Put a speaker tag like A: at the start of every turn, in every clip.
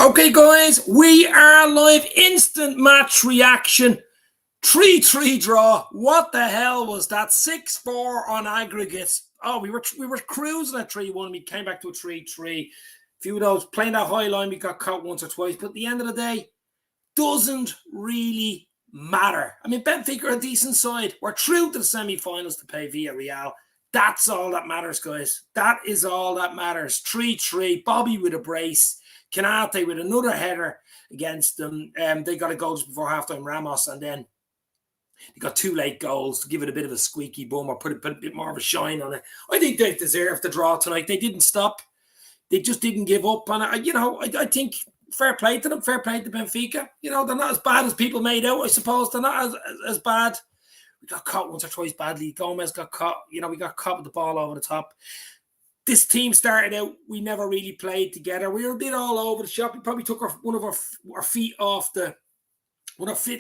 A: Okay, guys, we are live. Instant match reaction. 3-3 draw. What the hell was that? 6-4 on aggregates. Oh, we were cruising at 3-1. We came back to a 3-3. A few of those playing that high line, we got caught once or twice. But at the end of the day, doesn't really matter. I mean, Benfica are a decent side. We're through to the semi-finals to play Villarreal. That's all that matters, guys. That is all that matters. 3-3. Bobby with a brace. Canate with another header against them. They got a goal just before halftime, Ramos, and then they got two late goals to give it a bit of a squeaky bum or put a bit more of a shine on it. I think they deserved the draw tonight. They didn't stop. They just didn't give up. And, I think fair play to them. Fair play to Benfica. They're not as bad as people made out, I suppose. They're not as bad. We got caught once or twice badly. Gomez got caught. We got caught with the ball over the top. This team started out, we never really played together. We were a bit all over the shop. We probably took one of our feet off the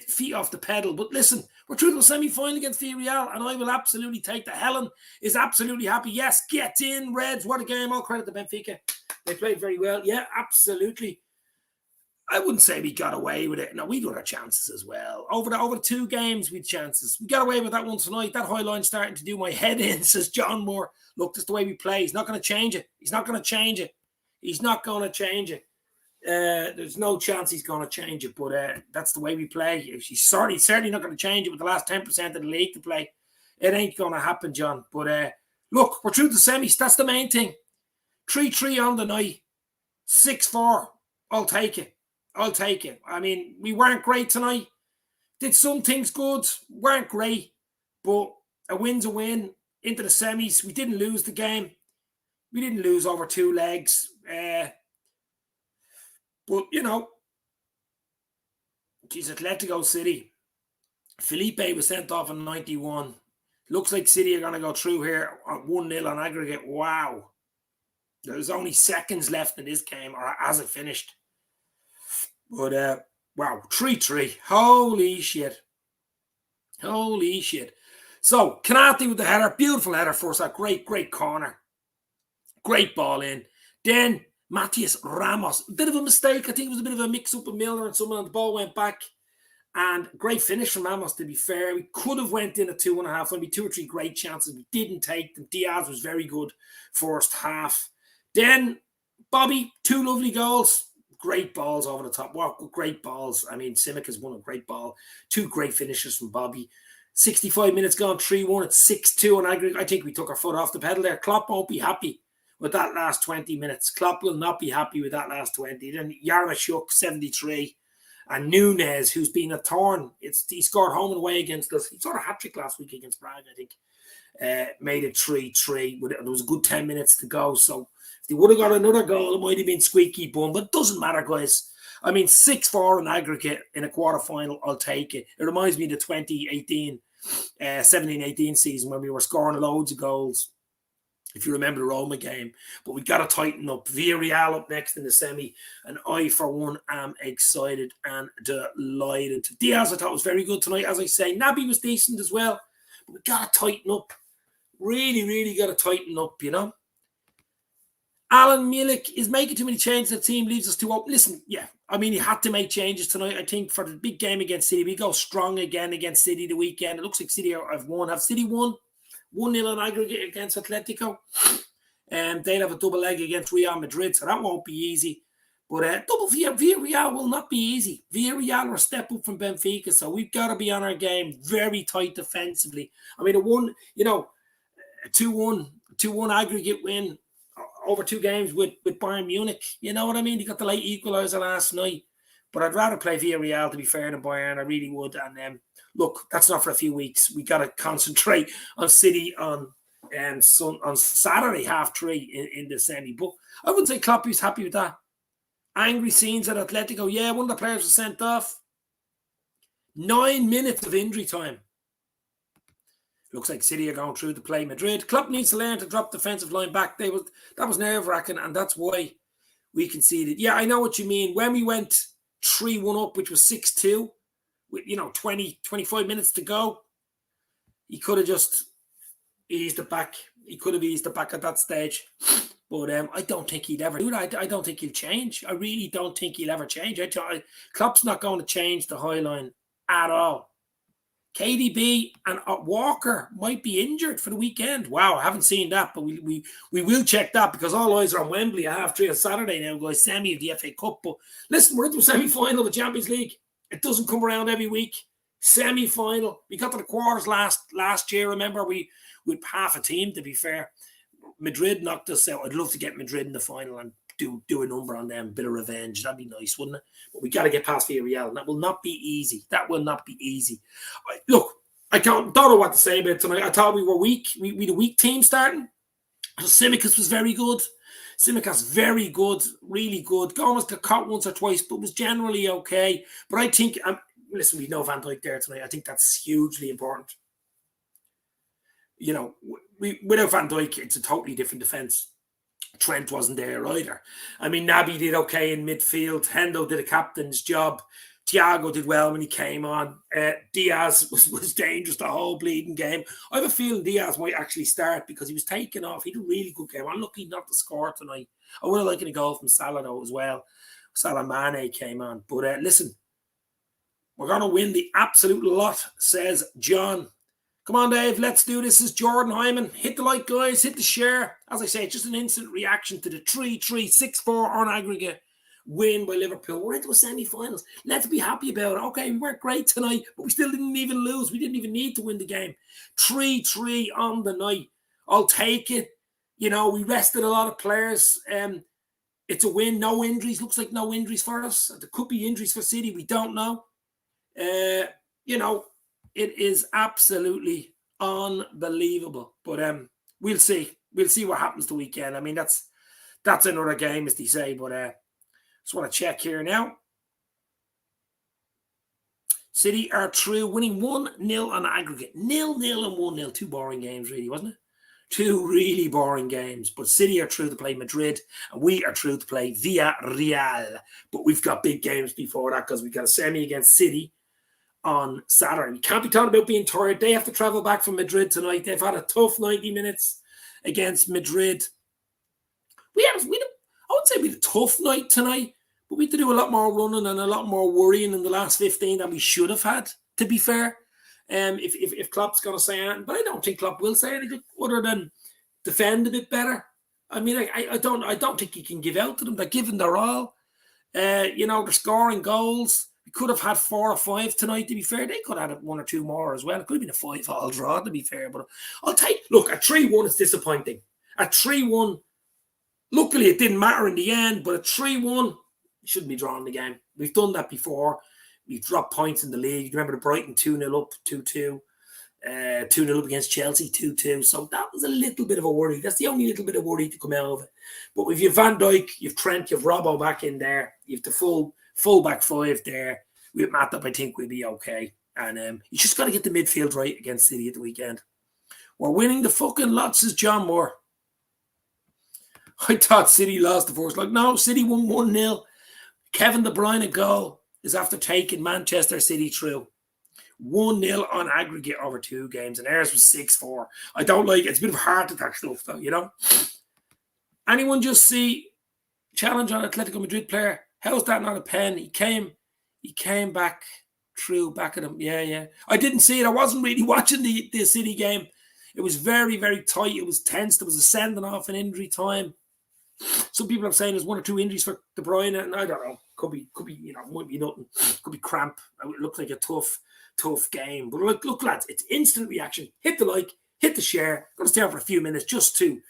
A: feet off the pedal. But listen, we're through to the semi-final against Villarreal, and I will absolutely take that. Helen is absolutely happy. Yes, get in, Reds. What a game. All credit to Benfica. They played very well. Yeah, absolutely. I wouldn't say we got away with it. No, we got our chances as well. Over the 2 games, we had chances. We got away with that one tonight. That high line starting to do my head in, says John Moore. Look, that's the way we play. He's not going to change it. He's not going to change it. He's not going to change it. There's no chance he's going to change it, but that's the way we play. He's certainly not going to change it with the last 10% of the league to play. It ain't going to happen, John. But look, we're through the semis. That's the main thing. 3-3 on the night. 6-4. I'll take it. I'll take it. I mean, we weren't great tonight. Did some things good. Weren't great. But a win's a win. Into the semis. We didn't lose the game. We didn't lose over 2 legs. But, geez, Atletico City. Felipe was sent off in 91. Looks like City are going to go through here on 1-0 on aggregate. Wow. There's only seconds left in this game, or has it finished? But, wow, 3-3. Holy shit. Holy shit. So, Canate with the header. Beautiful header for us. That great corner. Great ball in. Then, Matias Ramos. A bit of a mistake. I think it was a bit of a mix-up with Milner and someone, and the ball went back. And great finish from Ramos, to be fair. We could have went in at 2.5. Maybe 2 or 3 great chances. We didn't take them. Diaz was very good first half. Then, Bobby, 2 lovely goals. Great balls over the top. Wow, great balls. I mean, Simic has won a great ball. 2 great finishes from Bobby. 65 minutes gone, 3-1. It's 6-2 on aggregate. I think we took our foot off the pedal there. Klopp won't be happy with that last 20 minutes. Klopp will not be happy with that last 20. Then Yarmashuk, 73. And Nunez, who's been a thorn. He scored home and away against us. He scored a hat-trick last week against Prague, I think. Made it 3-3. There was a good 10 minutes to go. So if they would have got another goal, it might have been squeaky bum. But it doesn't matter, guys. I mean, 6-4 in aggregate in a quarterfinal, I'll take it. It reminds me of the 2018, 17-18 season when we were scoring loads of goals, if you remember the Roma game. But we got to tighten up. Villarreal up next in the semi. And I, for one, am excited and delighted. Diaz, I thought, was very good tonight, as I say. Naby was decent as well. But we got to tighten up. Really, really got to tighten up, Alan Milik is making too many changes. The team leaves us too open. Listen, yeah, I mean, he had to make changes tonight. I think for the big game against City, we go strong again against City the weekend. It looks like City have won. Have City won 1-0 on aggregate against Atletico? And they'll have a double leg against Real Madrid, so that won't be easy. But Villarreal will not be easy. Villarreal are a step up from Benfica, so we've got to be on our game very tight defensively. I mean, a 2-1 aggregate win over 2 games with Bayern Munich. You know what I mean? They got the late equaliser last night. But I'd rather play Villarreal, to be fair, than Bayern. I really would. And look, that's not for a few weeks. We got to concentrate on City on Saturday, 3:30 in the semi. But I wouldn't say Kloppy's happy with that. Angry scenes at Atletico. Yeah, one of the players was sent off. 9 minutes of injury time. Looks like City are going through to play Madrid. Klopp needs to learn to drop defensive line back. That was nerve-wracking, and that's why we conceded. Yeah, I know what you mean. When we went 3-1 up, which was 6-2, with 25 minutes to go, he could have just eased it back. He could have eased it back at that stage. But I don't think he'd ever do that. I don't think he'll change. I really don't think he'll ever change. Klopp's not going to change the high line at all. KDB and Walker might be injured for the weekend. Wow, I haven't seen that, but we will check that because all eyes are on Wembley at 3:30 on Saturday now, guys. Semi of the FA Cup. But listen, we're into a semi-final of the Champions League. It doesn't come around every week. Semi-final. We got to the quarters last year. Remember, we had half a team, to be fair. Madrid knocked us out. I'd love to get Madrid in the final and do a number on them, a bit of revenge. That'd be nice, wouldn't it? But we got to get past Villarreal, and that will not be easy. That will not be easy. Look, I don't know what to say about tonight. I thought we were weak. We had a weak team starting. Tsimikas was very good. Tsimikas very good, really good. Gomez got caught once or twice, but was generally okay. But I think, listen, we know Van Dijk there tonight. I think that's hugely important. You know, without Van Dijk, it's a totally different defence. Trent wasn't there either. I mean, Naby did okay in midfield. Hendo did a captain's job. Thiago did well when he came on. Diaz was dangerous the whole bleeding game. I have a feeling Diaz might actually start because he was taken off. He did a really good game. I'm lucky not to score tonight. I would have liked a goal from Salah though as well. Salah Mane came on. But listen, we're going to win the absolute lot, says John. Come on, Dave, let's do this. This is Jordan Hyman. Hit the like, guys. Hit the share. As I say, it's just an instant reaction to the 3-3-6-4 on aggregate win by Liverpool. We're into a semi-finals. Let's be happy about it. Okay, we weren't great tonight, but we still didn't even lose. We didn't even need to win the game. 3-3 on the night. I'll take it. You know, we rested a lot of players. It's a win. No injuries. Looks like no injuries for us. There could be injuries for City. We don't know. You know, it is absolutely unbelievable. But we'll see. We'll see what happens the weekend. I mean, that's another game, as they say. But just want to check here now. City are through, winning 1-0 on aggregate. 0-0 and 1-0. Two boring games, really, wasn't it? Two really boring games. But City are through to play Madrid, and we are through to play Villarreal. But we've got big games before that because we've got a semi against City on Saturday. We can't be talking about being tired. They have to travel back from Madrid tonight. They've had a tough 90 minutes against Madrid. I wouldn't say we had a tough night tonight, but we had to do a lot more running and a lot more worrying in the last 15 than we should have had, to be fair. If Klopp's going to say anything, but I don't think Klopp will say anything other than defend a bit better. I mean, I don't think he can give out to them. They're giving their all. You know, they're scoring goals. We could have had 4 or 5 tonight, to be fair. They could have had 1 or 2 more as well. It could have been a 5-all draw, to be fair. But look, a 3-1 is disappointing. A 3-1, luckily it didn't matter in the end, but a 3-1 shouldn't be drawing the game. We've done that before. We've dropped points in the league. Remember the Brighton 2-0 up, 2-2. 2-0 up against Chelsea, 2-2. So that was a little bit of a worry. That's the only little bit of worry to come out of it. But if you've Van Dijk, you've Trent, you've Robbo back in there, you've the full back 5 there. With Matip, I think we'll be okay. And you just got to get the midfield right against City at the weekend. We're winning the fucking lot, says John Moore. I thought City lost the first. Like, no, City won 1-0. Kevin De Bruyne goal is after taking Manchester City through. 1-0 on aggregate over 2 games, and ours was 6-4. I don't like it. It's a bit of heart attack stuff, though, you know? Anyone just see challenge on Atletico Madrid player? How's that not a pen? He came back through, back at him. Yeah. I didn't see it. I wasn't really watching the City game. It was very, very tight. It was tense. There was a sending off in injury time. Some people are saying there's 1 or 2 injuries for De Bruyne, and I don't know. Could be, you know, might be nothing. Could be cramp. It looked like a tough game. But look, lads, it's instant reaction. Hit the like, hit the share. Going to stay on for a few minutes just to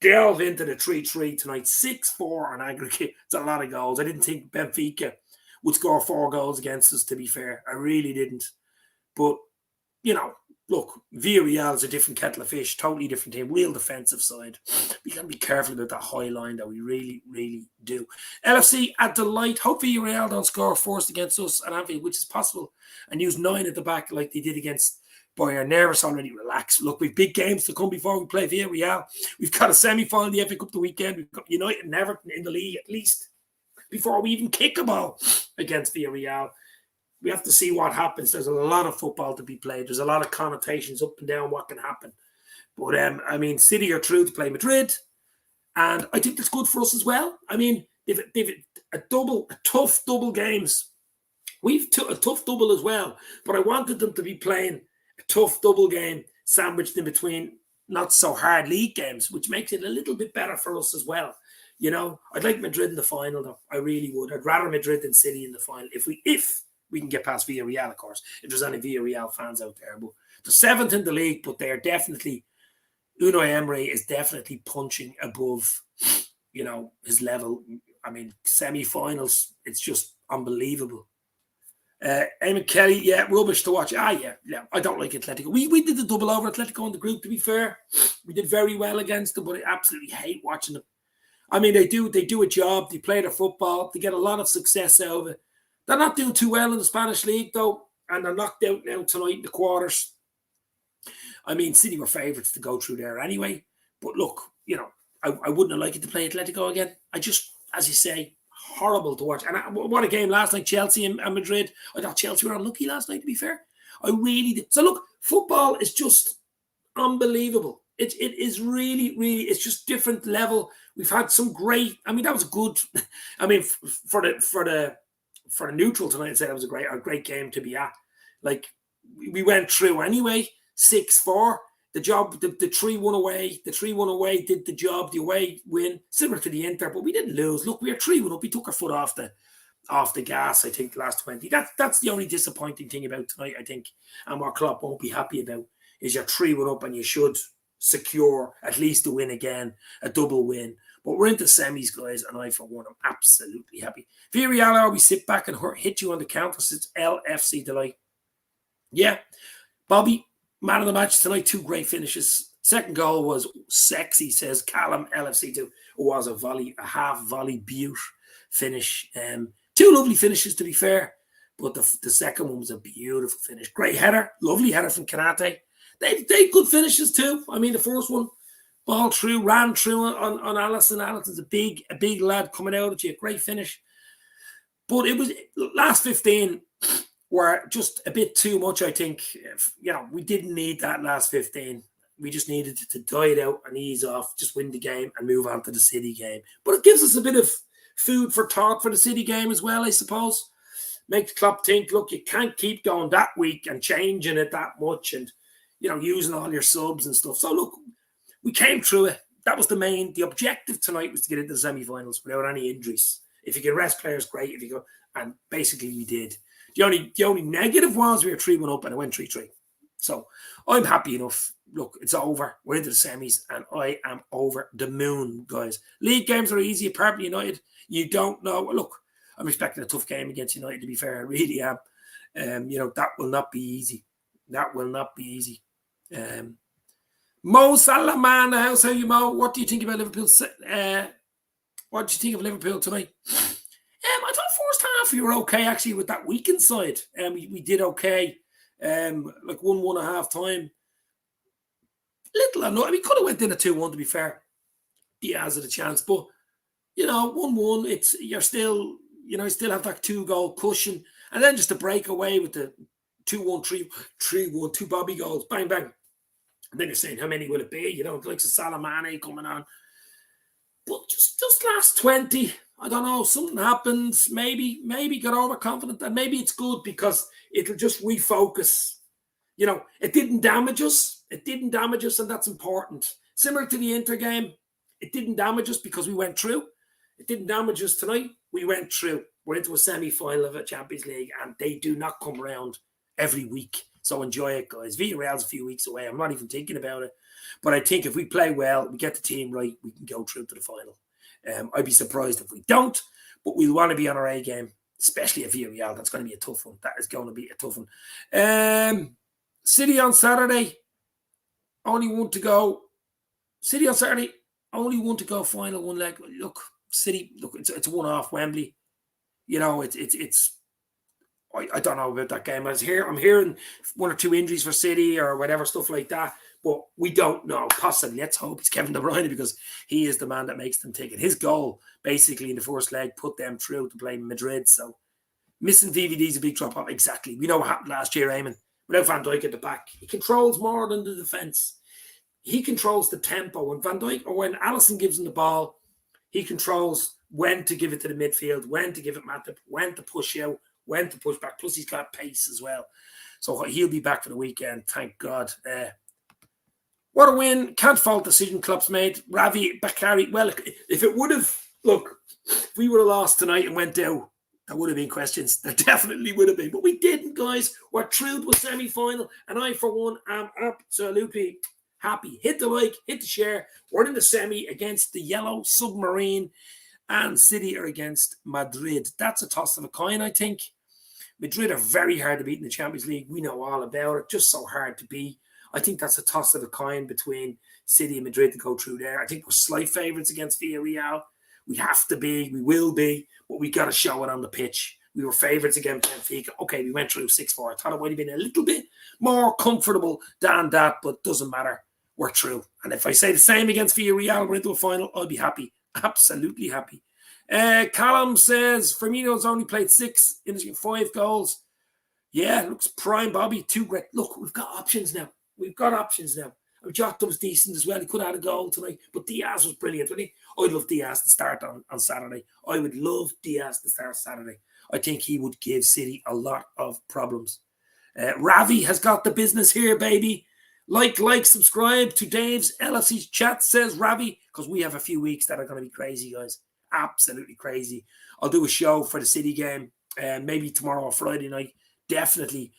A: delve into the 3-3 tonight. 6-4 on aggregate. It's a lot of goals. I didn't think Benfica would score 4 goals against us, to be fair. I really didn't. But, you know, look, Villarreal is a different kettle of fish, totally different team, real defensive side. We got to be careful about that high line that we really, really do. LFC at delight. Hope Villarreal don't score first against us at Anfield, which is possible, and use 9 at the back like they did against Bayern. Nervous already, relax. Look, we've big games to come before we play Villarreal. We've got a semi-final in the FA Cup the weekend. We've got United and Everton in the league at least before we even kick a ball against Villarreal. We have to see what happens. There's a lot of football to be played. There's a lot of connotations up and down what can happen. But, I mean, City are through to play Madrid. And I think that's good for us as well. I mean, they've a tough double games. We've took a tough double as well, but I wanted them to be playing a tough double game sandwiched in between not so hard league games, which makes it a little bit better for us as well. You know, I'd like Madrid in the final, though. I really would. I'd rather Madrid than City in the final if we can get past Villarreal, of course. If there's any Villarreal fans out there, but they're seventh in the league, but they're definitely Unai Emery is definitely punching above, you know, his level. I mean, semi-finals, it's just unbelievable. Eamon Kelly, yeah, rubbish to watch. Yeah. I don't like Atletico. We did the double over Atletico in the group, to be fair. We did very well against them, but I absolutely hate watching them. I mean, they do a job. They play their football. They get a lot of success out of it. They're not doing too well in the Spanish league, though, and they're knocked out now tonight in the quarters. I mean, City were favourites to go through there anyway. But look, you know, I wouldn't have liked it to play Atletico again. I just, as you say, horrible to watch. And what a game last night, Chelsea and Madrid. I thought Chelsea were unlucky last night, to be fair. I really did. So look, football is just unbelievable. It is really, really, it's just different level. We've had some great, I mean, that was a good, I mean, for the neutral tonight, I'd say that was a great game to be at. Like, we went through anyway, 6-4. The job, the 3-1 away, did the job, the away win, similar to the Inter, but we didn't lose. Look, we were 3-1 up. We took our foot off the gas, I think, the last 20. That's the only disappointing thing about tonight, I think, and what Klopp won't be happy about is you're 3-1 up and you should secure at least a win again, a double win. But we're into semis, guys, and I, for one, am absolutely happy. Villarreal, we sit back and hit you on the counters. It's LFC delight. Yeah, Bobby, man of the match tonight, 2 great finishes. Second goal was sexy, says Callum, LFC2. It was a half volley beaut finish. 2 lovely finishes, to be fair, but the second one was a beautiful finish. Great header, lovely header from Kanate. They good finishes too. I mean, the first one, ball through, ran through on Allison. Allison's a big lad coming out at you. Great finish. But it was last 15 were just a bit too much, I think. You know, we didn't need that last 15. We just needed to die it out and ease off, just win the game and move on to the City game. But it gives us a bit of food for thought for the City game as well, I suppose. Makes Klopp think, look, you can't keep going that week and changing it that much and, you know, using all your subs and stuff. So, look, we came through it. That was the objective tonight was to get into the semi-finals without any injuries. If you can rest players, great. If you go, and basically we did. The only negative was we were 3-1 up and it went 3-3. So I'm happy enough. Look, it's over. We're into the semis and I am over the moon, guys. League games are easy apart from United. You don't know. Look, I'm expecting a tough game against United, to be fair. I really am. You know, that will not be easy. Mo Salaman, how's you, Mo? What do you think about Liverpool? What do you think of Liverpool tonight? I thought first half we were okay actually with that weekend side. We did okay. Like 1-1 at half time. Little or not. I mean, could have went in a 2-1 to be fair. Diaz had a chance, but you know, 1-1. It's you're still, you know, you still have that 2-goal cushion, and then just a breakaway with the 2-1, 3-1, 2 Bobby goals, bang bang. And then you're saying, how many will it be? You know, like Salamane coming on. But just last 20, I don't know, something happens. Maybe got overconfident. And maybe it's good because it'll just refocus. You know, it didn't damage us. And that's important. Similar to the Inter game, it didn't damage us because we went through. It didn't damage us tonight. We went through. We're into a semi-final of a Champions League, and they do not come around every week. So enjoy it, guys. Villarreal's a few weeks away. I'm not even thinking about it. But I think if we play well, we get the team right, we can go through to the final. I'd be surprised if we don't, but we'll want to be on our A game, especially at Villarreal. That's going to be a tough one. That is going to be a tough one. City on Saturday, only one to go. City on Saturday, only one to go. Final one leg. Look, City. Look, it's a one-off Wembley. You know, it's. I don't know about that game. I'm hearing 1 or 2 injuries for City or whatever, stuff like that. But we don't know. Possibly. Let's hope it's Kevin De Bruyne because he is the man that makes them tick it. His goal, basically, in the first leg, put them through to play Madrid. So missing VVD is a big drop-off. Exactly. We know what happened last year, Eamon. Without Van Dijk at the back. He controls more than the defence. he controls the tempo. When Van Dijk or when Alisson gives him the ball, he controls when to give it to the midfield, when to give it Matip, when to push out, when to push back. Plus, he's got pace as well. So he'll be back for the weekend, thank God. What a win. Can't fault the decision Klopp's made. Ravi, Bakary, well, if it would have, look, if we would have lost tonight and went out, there would have been questions. There definitely would have been. But we didn't, guys. We're through to a semi-final. And I, for one, am absolutely happy. Hit the like, hit the share. We're in the semi against the Yellow Submarine. And City are against Madrid. That's a toss of a coin, I think. Madrid are very hard to beat in the Champions League. We know all about it. Just so hard to beat. I think that's a toss of a coin between City and Madrid to go through there. I think we're slight favourites against Villarreal. We have to be. We will be. But we got to show it on the pitch. We were favourites against BENFICA. Okay, we went through 6-4. I thought it would have been a little bit more comfortable than that, but it doesn't matter. We're through. And if I say the same against Villarreal, we're into a final, I'll be happy. Absolutely happy. Callum says Firmino's only played 6 in 5 goals. Yeah, looks prime, Bobby. 2 great. Look, we've got options now. We've got options now. Jota was decent as well. He could have had a goal tonight, but Diaz was brilliant, wasn't he? I'd love Diaz to start on Saturday. I would love Diaz to start Saturday. I think he would give City a lot of problems. Ravi has got the business here, baby. Like, subscribe to Dave's LFC chat, says Ravi, because we have a few weeks that are going to be crazy, guys. Absolutely crazy. I'll do a show for the City game, maybe tomorrow or Friday night. Definitely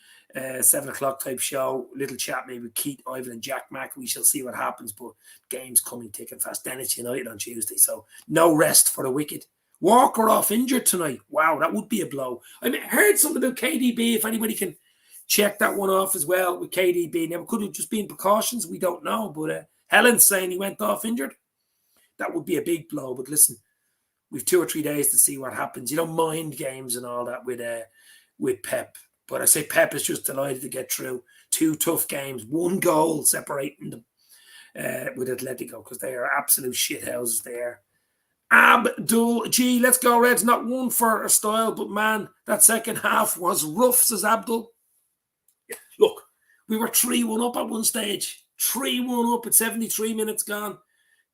A: 7 o'clock type show. Little chat maybe with Keith, Ivan and Jack Mack. We shall see what happens, but game's coming thick and fast. Then it's United on Tuesday, so no rest for the wicked. Walker off injured tonight. Wow, that would be a blow. I mean, I heard something about KDB. If anybody can check that one off as well with KDB. Now, it could have just been precautions. We don't know, but Helen's saying he went off injured. That would be a big blow, but listen, we've 2 or 3 days to see what happens. You don't mind games and all that with Pep. But I say Pep is just delighted to get through 2 tough games, 1 goal separating them with Atletico because they are absolute shithouses there. Abdul G, let's go Reds. Not one for a style, but man, that second half was rough, says Abdul. Look, we were 3-1 up at one stage. 3-1 up at 73 minutes gone.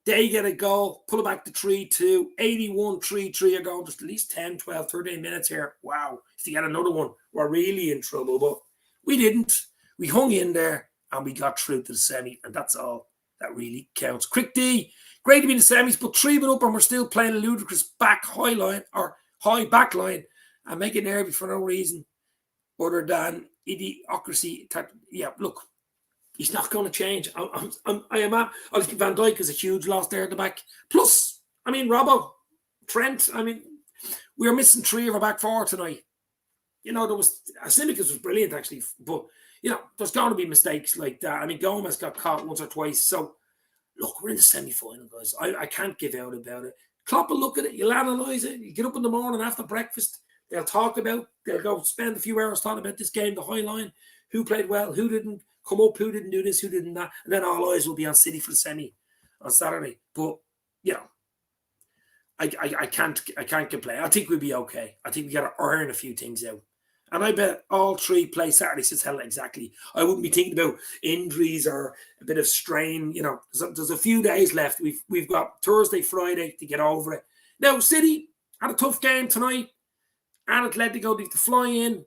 A: They get a goal, pull it back to 3-2, 81, 3-3 are going just at least 10, 12, 13 minutes here. Wow. If they get another one, we're really in trouble. But we didn't. We hung in there and we got through to the semi, and that's all that really counts. Quick D, great to be in the semis, but 3-1 up and we're still playing a ludicrous high back line and making nervy for no reason other than idiocracy. Yeah, look. He's not going to change. I think Van Dijk is a huge loss there at the back. Plus, I mean, Robbo, Trent, I mean, we were missing 3 of our back 4 tonight. You know, Simicus was brilliant, actually. But, you know, there's going to be mistakes like that. I mean, Gomez got caught once or twice. So, look, we're in the semi-final, guys. I can't give out about it. Klopp will look at it. You'll analyse it. You get up in the morning after breakfast. They'll go spend a few hours talking about this game, the high line, who played well, who didn't come up, who didn't do this, who didn't that, and then all eyes will be on City for the semi on Saturday. But you know, I can't complain. I think we'll be okay. I think we got to iron a few things out, and I bet all 3 play Saturday. Says hell exactly. I wouldn't be thinking about injuries or a bit of strain. You know, there's a few days left. We've got Thursday, Friday to get over it. Now, City had a tough game tonight, and Atletico need to fly in.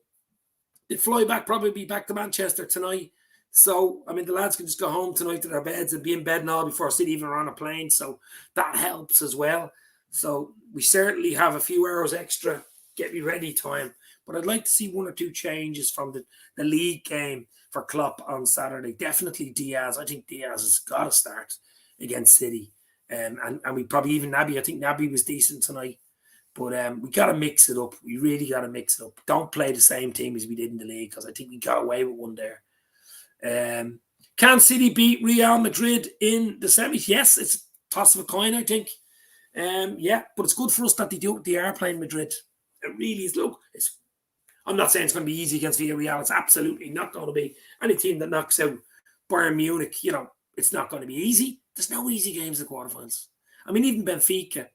A: They'd fly back, probably be back to Manchester tonight. So, I mean, the lads can just go home tonight to their beds and be in bed now before City even are on a plane. So that helps as well. So we certainly have a few hours extra get me ready time. But I'd like to see 1 or 2 changes from the league game for Klopp on Saturday. Definitely Diaz. I think Diaz has got to start against City. And we probably even Naby. I think Naby was decent tonight. But we got to mix it up. We really got to mix it up. Don't play the same team as we did in the league because I think we got away with one there. Can City beat Real Madrid in the semis? Yes, it's a toss of a coin, I think. Yeah, but it's good for us that they are playing Madrid. It really is. Look, I'm not saying it's going to be easy against Villarreal. It's absolutely not going to be. Any team that knocks out Bayern Munich, you know, it's not going to be easy. There's no easy games in the quarterfinals. I mean, even Benfica.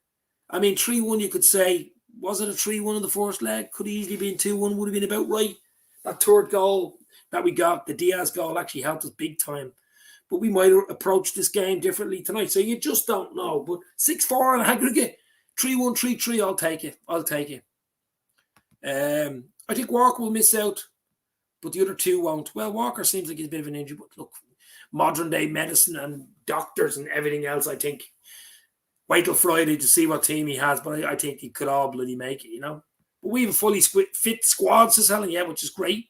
A: I mean, 3-1, you could say, was it a 3-1 in the first leg? Could easily been 2-1, would have been about right. That third goal that we got, the Diaz goal, actually helped us big time. but we might approach this game differently tonight. So you just don't know. But 6-4 on aggregate, 3-1, 3-3. I'll take it. I'll take it. I think Walker will miss out, but the other two won't. Well, Walker seems like he's a bit of an injury, but look, modern day medicine and doctors and everything else, I think. Wait till Friday to see what team he has, but I think he could all bloody make it, you know. But we have a fully fit squad, says Helen, yeah, which is great.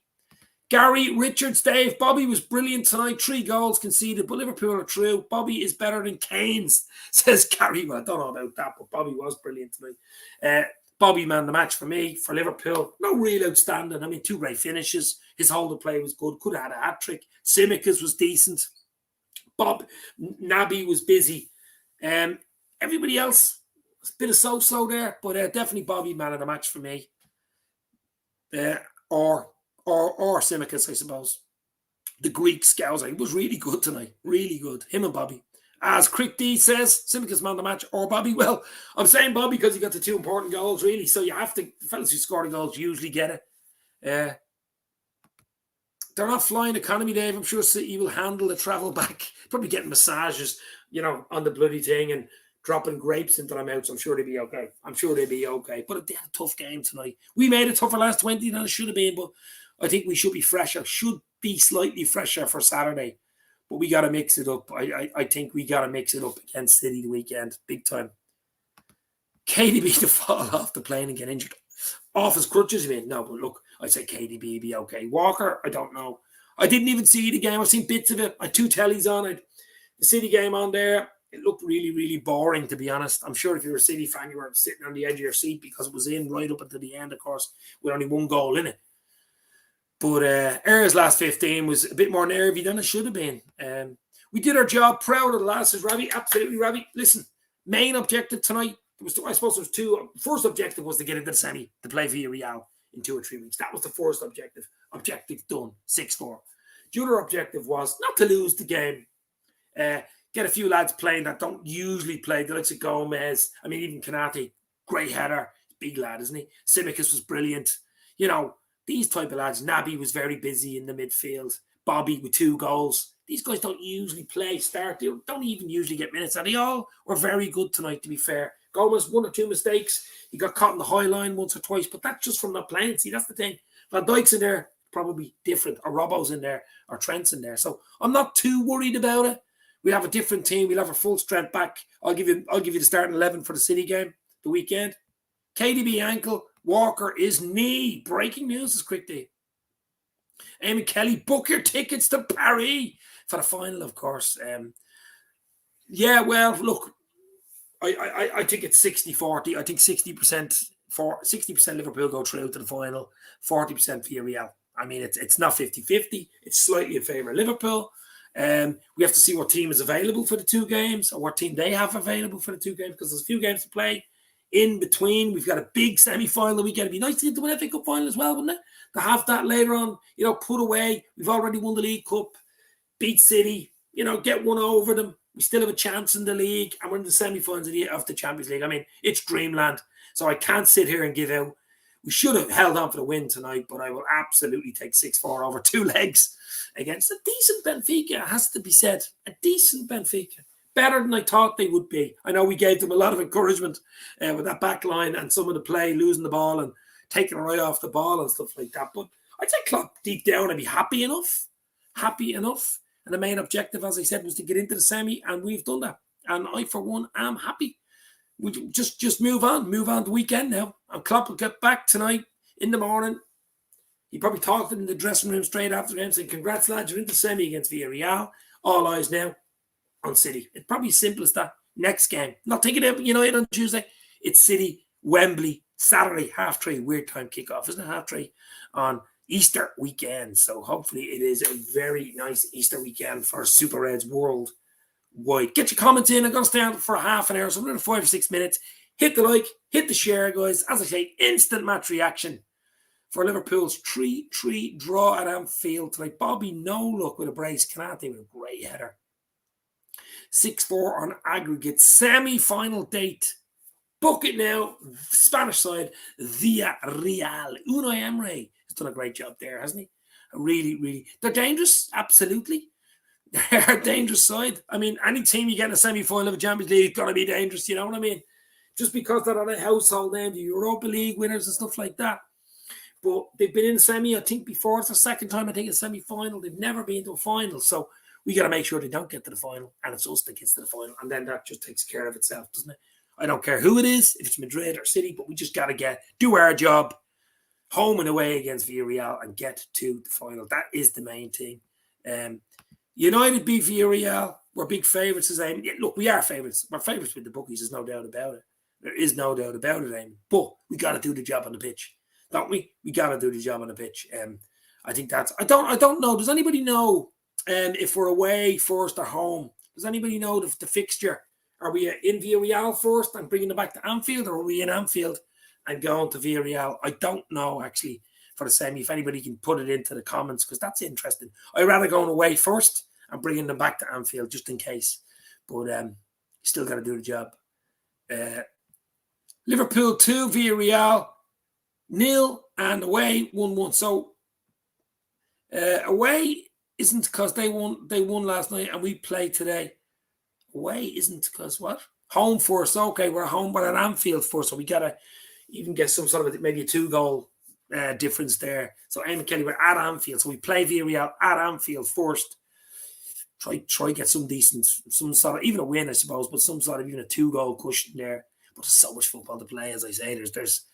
A: Gary, Richards, Dave, Bobby was brilliant tonight. 3 goals conceded, but Liverpool are through. Bobby is better than Keynes, says Gary. Well, I don't know about that, but Bobby was brilliant tonight. Bobby, man, the match for me, for Liverpool. No real outstanding. I mean, 2 great finishes. His hold of play was good. Could have had a hat-trick. Simicas was decent. Naby was busy. Everybody else, a bit of so-so there, but definitely Bobby, man of the match for me. Or Simicas, I suppose. The Greek Scouser was really good tonight. Really good. Him and Bobby. As Crick D says, Simicas man of the match or Bobby. Well, I'm saying Bobby because he got the 2 important goals, really. So you have to, the fellas who score the goals usually get it. They're not flying economy, Dave. I'm sure City will handle the travel back. Probably getting massages, you know, on the bloody thing and dropping grapes into their mouths. I'm sure they'll be okay. I'm sure they'll be okay. But they had a tough game tonight. We made it tougher last 20 than it should have been, but I think we should be fresher. Should be slightly fresher for Saturday. But we got to mix it up. I think we got to mix it up against City the weekend. Big time. KDB to fall off the plane and get injured. Off his crutches, you mean? No, but look, I'd say KDB be okay. Walker, I don't know. I didn't even see the game. I've seen bits of it. I had 2 tellies on it. The City game on there. It looked really, really boring, to be honest. I'm sure if you were a City fan, you were sitting on the edge of your seat because it was in right up until the end, of course, with only 1 goal in it. But Ayers' last 15 was a bit more nervy than it should have been. We did our job. Proud of the lads, says Ravi. Absolutely, Ravi. Listen, main objective tonight, I suppose there was 2. First objective was to get into the semi, to play Villarreal in 2 or 3 weeks. That was the first objective. Objective done, 6-4. The other objective was not to lose the game. Get a few lads playing that don't usually play. The likes of Gomez. I mean, even Kanate, great header. Big lad, isn't he? Simicas was brilliant. You know, these type of lads. Naby was very busy in the midfield. Bobby with 2 goals. These guys don't usually play, start. They don't even usually get minutes. And they all were very good tonight, to be fair. Gomez, 1 or 2 mistakes. He got caught in the high line once or twice, but that's just from not playing. See, that's the thing. Van Dijk's in there, probably different. Or Robbo's in there, or Trent's in there. So I'm not too worried about it. We have a different team. We'll have our full strength back. I'll give you the starting 11 for the City game, the weekend. KDB ankle. Walker is knee. Breaking news is quick day. Amy Kelly, book your tickets to Paris for the final, of course. Yeah, well, look, I think it's 60-40. I think 60% Liverpool go through to the final, 40% Villarreal. I mean, it's not 50-50. It's slightly in favour of Liverpool. We have to see what team is available for the 2 games or what team they have available for the 2 games because there's a few games to play in between. We've got a big semi-final weekend. It'd be nice to get to an FA Cup final as well, wouldn't it? To have that later on, you know, put away. We've already won the League Cup, beat City, you know, get one over them. We still have a chance in the league and we're in the semi-finals of the Champions League. I mean, it's dreamland. So I can't sit here and give out. We should have held on for the win tonight, but I will absolutely take 6-4 over 2 legs against a decent Benfica, has to be said. A decent Benfica. Better than I thought they would be. I know we gave them a lot of encouragement with that back line and some of the play, losing the ball and taking their eye off the ball and stuff like that. But I'd say Klopp deep down, I'd be happy enough. Happy enough. And the main objective, as I said, was to get into the semi, and we've done that. And I, for one, am happy. We just move on the weekend now. And Klopp will get back tonight in the morning. He probably talked in the dressing room straight after the game, saying, congrats, lads, you're into the semi against Villarreal. All eyes now on City. It's probably as simple as that. Next game. Not taking out United on Tuesday. It's City, Wembley, Saturday, 3:30. Weird time kickoff, isn't it? 3:30 on Easter weekend. So hopefully it is a very nice Easter weekend for Super Reds worldwide. Get your comments in. I'm going to stay on for half an hour, so another 5 or 6 minutes. Hit the like, hit the share, guys. As I say, instant match reaction for Liverpool's 3-3 draw at Anfield tonight. Bobby no luck with a brace. Kanate with a great header. 6-4 on aggregate. Semi-final date. Book it now. Spanish side, Villarreal. Unai Emery has done a great job there, hasn't he? Really, really. They're dangerous, absolutely. They're a dangerous side. I mean, any team you get in a semi-final of a Champions League is going to be dangerous, you know what I mean? Just because they're not a household name, the Europa League winners and stuff like that. But they've been in the semi, I think, before. It's the second time, I think, in semi-final. They've never been to a final. So we got to make sure they don't get to the final, and it's us that gets to the final. And then that just takes care of itself, doesn't it? I don't care who it is, if it's Madrid or City, but we just got to do our job, home and away against Villarreal, and get to the final. That is the main thing. United beat Villarreal. We're big favourites, as Eamon. Yeah, look, we are favourites. We're favourites with the bookies. There's no doubt about it. There is no doubt about it, Eamon. But we got to do the job on the pitch, don't we? We got to do the job on the pitch. I think that's. I don't know. Does anybody know if we're away first or home? Does anybody know the fixture? Are we in Villarreal first and bringing them back to Anfield, or are we in Anfield and going to Villarreal? I don't know actually for the semi. If anybody can put it into the comments, because that's interesting. I'd rather going away first and bringing them back to Anfield just in case. But still got to do the job. Liverpool 2, Villarreal 0, and away 1-1. So away isn't because they won last night and we played today. Away isn't because what? Home first. Okay, we're home, but at Anfield first. So we got to even get some sort of maybe a 2-goal difference there. So Eamon Kelly, we're at Anfield. So we play Villarreal at Anfield first. Try get some decent, some sort of, even a win, I suppose, but some sort of even a 2-goal cushion there. But there's so much football to play, as I say. There's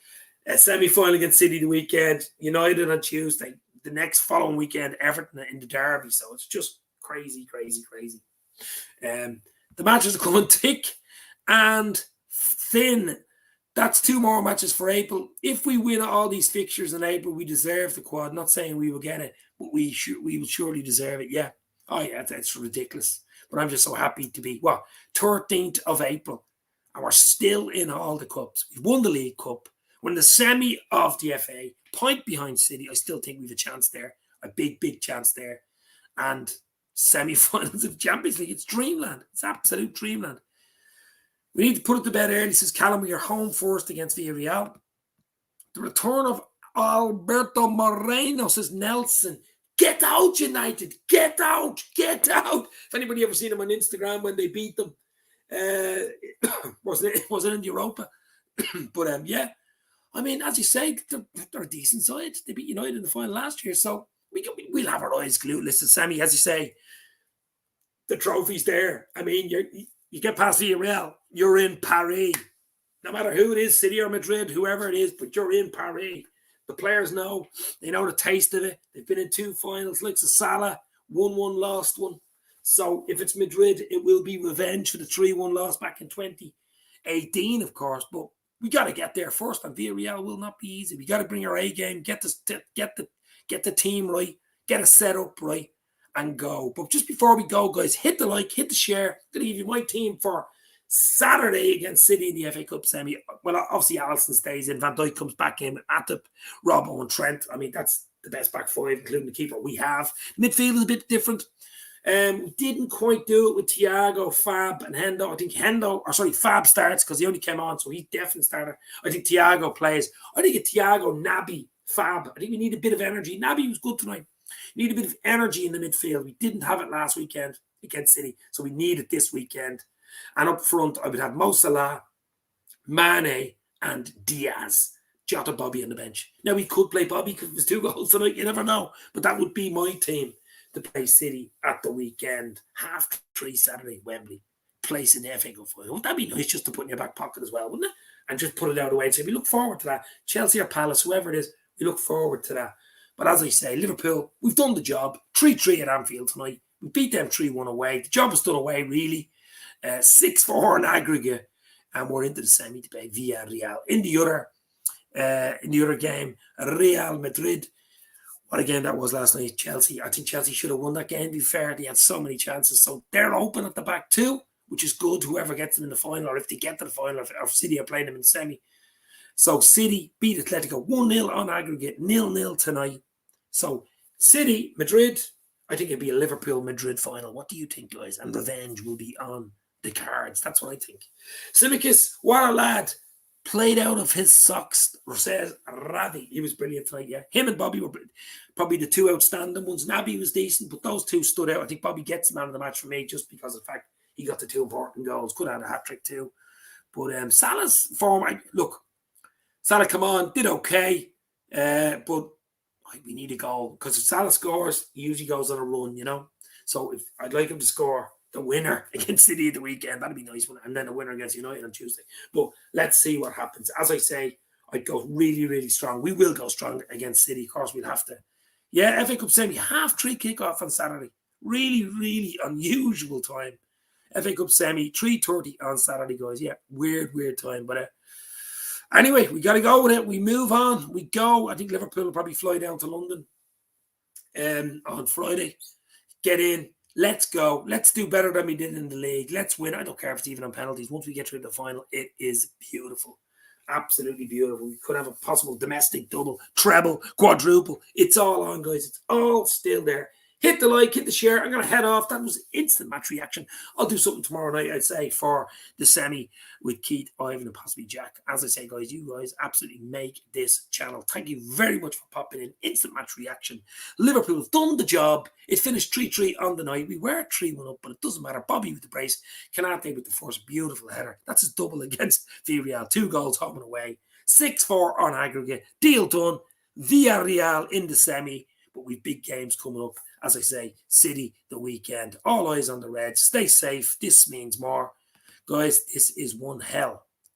A: a semi-final against City the weekend, United on Tuesday, the next following weekend, Everton in the derby. So it's just crazy. The matches are coming thick and thin. That's 2 more matches for April. If we win all these fixtures in April, we deserve the quad. Not saying we will get it, but we will surely deserve it. Yeah. Oh, yeah, that's ridiculous. But I'm just so happy to be, 13th of April. And we're still in all the cups. We've won the League Cup. We're in the semi of the FA. Point behind City. I still think we have a chance there. A big chance there. And semi-finals of Champions League. It's dreamland. It's absolute dreamland. We need to put it to bed early, says Callum. We are home first against Villarreal. The return of Alberto Moreno, says Nelson. Get out, United. Get out. If anybody ever seen him on Instagram when they beat them, was it in Europa? But yeah, I mean, as you say, they're a decent side. They beat United in the final last year, so we'll have our eyes glued. Listen, Sammy, as you say, the trophy's there. I mean, you get past Villarreal, you're in Paris. No matter who it is, City or Madrid, whoever it is, but you're in Paris. The players know. They know the taste of it. They've been in 2 finals, like Salah, won one, lost one. So if it's Madrid, it will be revenge for the 3-1 loss back in 2018, of course. But we got to get there first, and Villarreal will not be easy. We got to bring our A game, get the team right, get it set up right, and go. But just before we go, guys, hit the like, hit the share. I'm going to give you my team for Saturday against City in the FA Cup semi. Well, obviously Alisson stays in. Van Dijk comes back in. Atip, Robbo and Trent. I mean, that's the best back 5, including the keeper we have. Midfield is a bit different. We didn't quite do it with Thiago, Fab, and Hendo. I think Fab starts because he only came on, so he definitely started. I think Thiago plays. I think a Thiago, Naby, Fab. I think we need a bit of energy. Naby was good tonight. We need a bit of energy in the midfield. We didn't have it last weekend against City, so we need it this weekend. And up front, I would have Mo Salah, Mane, and Diaz. Jota, Bobby on the bench. Now, we could play Bobby because there's 2 goals tonight. You never know. But that would be my team to play City at the weekend. 3:30 Saturday, Wembley. Place in the FA Cup final. Wouldn't that be nice just to put in your back pocket as well, wouldn't it? And just put it out of the way. So we look forward to that. Chelsea or Palace, whoever it is, we look forward to that. But as I say, Liverpool, we've done the job. 3-3 at Anfield tonight. We beat them 3-1 away. The job was done away, really. 6-4 in aggregate. And we're into the semi to play Villarreal. In the other game, Real Madrid. What a game that was last night. Chelsea. I think Chelsea should have won that game, to be fair. They had so many chances. So they're open at the back too, which is good. Whoever gets them in the final, or if they get to the final, or City are playing them in the semi. So City beat Atletico 1-0 on aggregate, 0-0 tonight. So City, Madrid, I think it'd be a Liverpool-Madrid final. What do you think, guys? And revenge will be on the cards. That's what I think. Simicus, what a lad. played out of his socks. Says Ravi, he was brilliant tonight. Yeah, him and Bobby were probably the two outstanding ones. Naby was decent, but those two stood out. I think Bobby gets the man of the match for me just because of the fact he got the two important goals. Could have had a hat trick too. But Salah's form, look, Salah come on, did okay, but we need a goal because if Salah scores, he usually goes on a run, you know. So if I'd like him to score the winner against City at the weekend, that'd be a nice one, and then the winner against United on Tuesday. But let's see what happens. As I say, I'd go really, really strong. We will go strong against City. Of course, we'll have to. Yeah, FA Cup semi, 3:30 kickoff on Saturday. Really, really unusual time. FA Cup semi, 3:30 on Saturday, guys. Yeah, weird time. But anyway, we got to go with it. We move on. We go. I think Liverpool will probably fly down to London on Friday. Get in. Let's go. Let's do better than we did in the league. Let's win. I don't care if it's even on penalties. Once we get through the final, it is beautiful. Absolutely beautiful. We could have a possible domestic double, treble, quadruple. It's all on, guys. It's all still there. Hit the like, hit the share. I'm going to head off. That was instant match reaction. I'll do something tomorrow night, I'd say, for the semi with Keith, Ivan, and possibly Jack. As I say, guys, you guys absolutely make this channel. Thank you very much for popping in. Instant match reaction. Liverpool's done the job. It finished 3-3 on the night. We were 3-1 up, but it doesn't matter. Bobby with the brace. Canate with the first beautiful header. That's his double against Villarreal. 2 goals home and away. 6-4 on aggregate. Deal done. Villarreal in the semi. But we've big games coming up. As I say, City the weekend. All eyes on the Reds. Stay safe. This means more. Guys, this is one hell